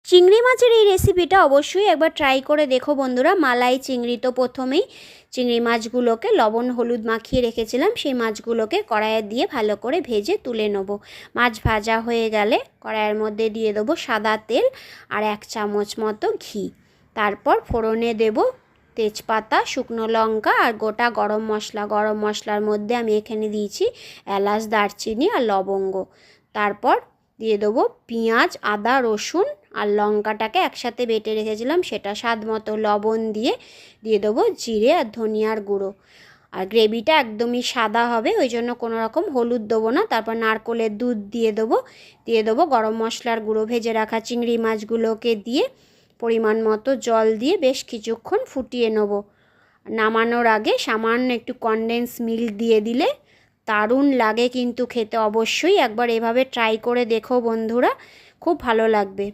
চিংড়ি মাছের এই রেসিপিটা অবশ্যই একবার ট্রাই করে দেখো বন্ধুরা। মালাই চিংড়ি তো প্রথমেই চিংড়ি মাছগুলোকে লবণ হলুদ মাখিয়ে রেখেছিলাম, সেই মাছগুলোকে কড়াইয়ে দিয়ে ভালো করে ভেজে তুলে নেব। মাছ ভাজা হয়ে গেলে কড়াইয়ের মধ্যে দিয়ে দেবো সাদা তেল আর 1 চামচ মতো ঘি। তারপর ফোড়নে দেব তেজপাতা, শুকনো লঙ্কা আর গোটা গরম মশলা। গরম মশলার মধ্যে আমি এখানে দিয়েছি এলাচ, দারচিনি আর লবঙ্গ। তারপর দিয়ে দেবো পেঁয়াজ, আদা, রসুন আর লঙ্কাটাকে একসাথে বেটে রেখেছিলাম সেটা, স্বাদ মতো লবণ দিয়ে দেবো জিরে আর ধনিয়ার গুঁড়ো। আর গ্রেভিটা একদমই সাদা হবে, ওই জন্য কোনো রকম হলুদ দেবো না। তারপর নারকেলের দুধ দিয়ে দেবো গরম মশলার গুঁড়ো, ভেজে রাখা চিংড়ি মাছগুলোকে দিয়ে পরিমাণ মতো জল দিয়ে বেশ কিছুক্ষণ ফুটিয়ে নেব। নামানোর আগে সামান্য একটু কনডেন্স মিল্ক দিয়ে দিলে দারুণ লাগে কিন্তু খেতে। অবশ্যই একবার এভাবে ট্রাই করে দেখো বন্ধুরা, খুব ভালো লাগবে।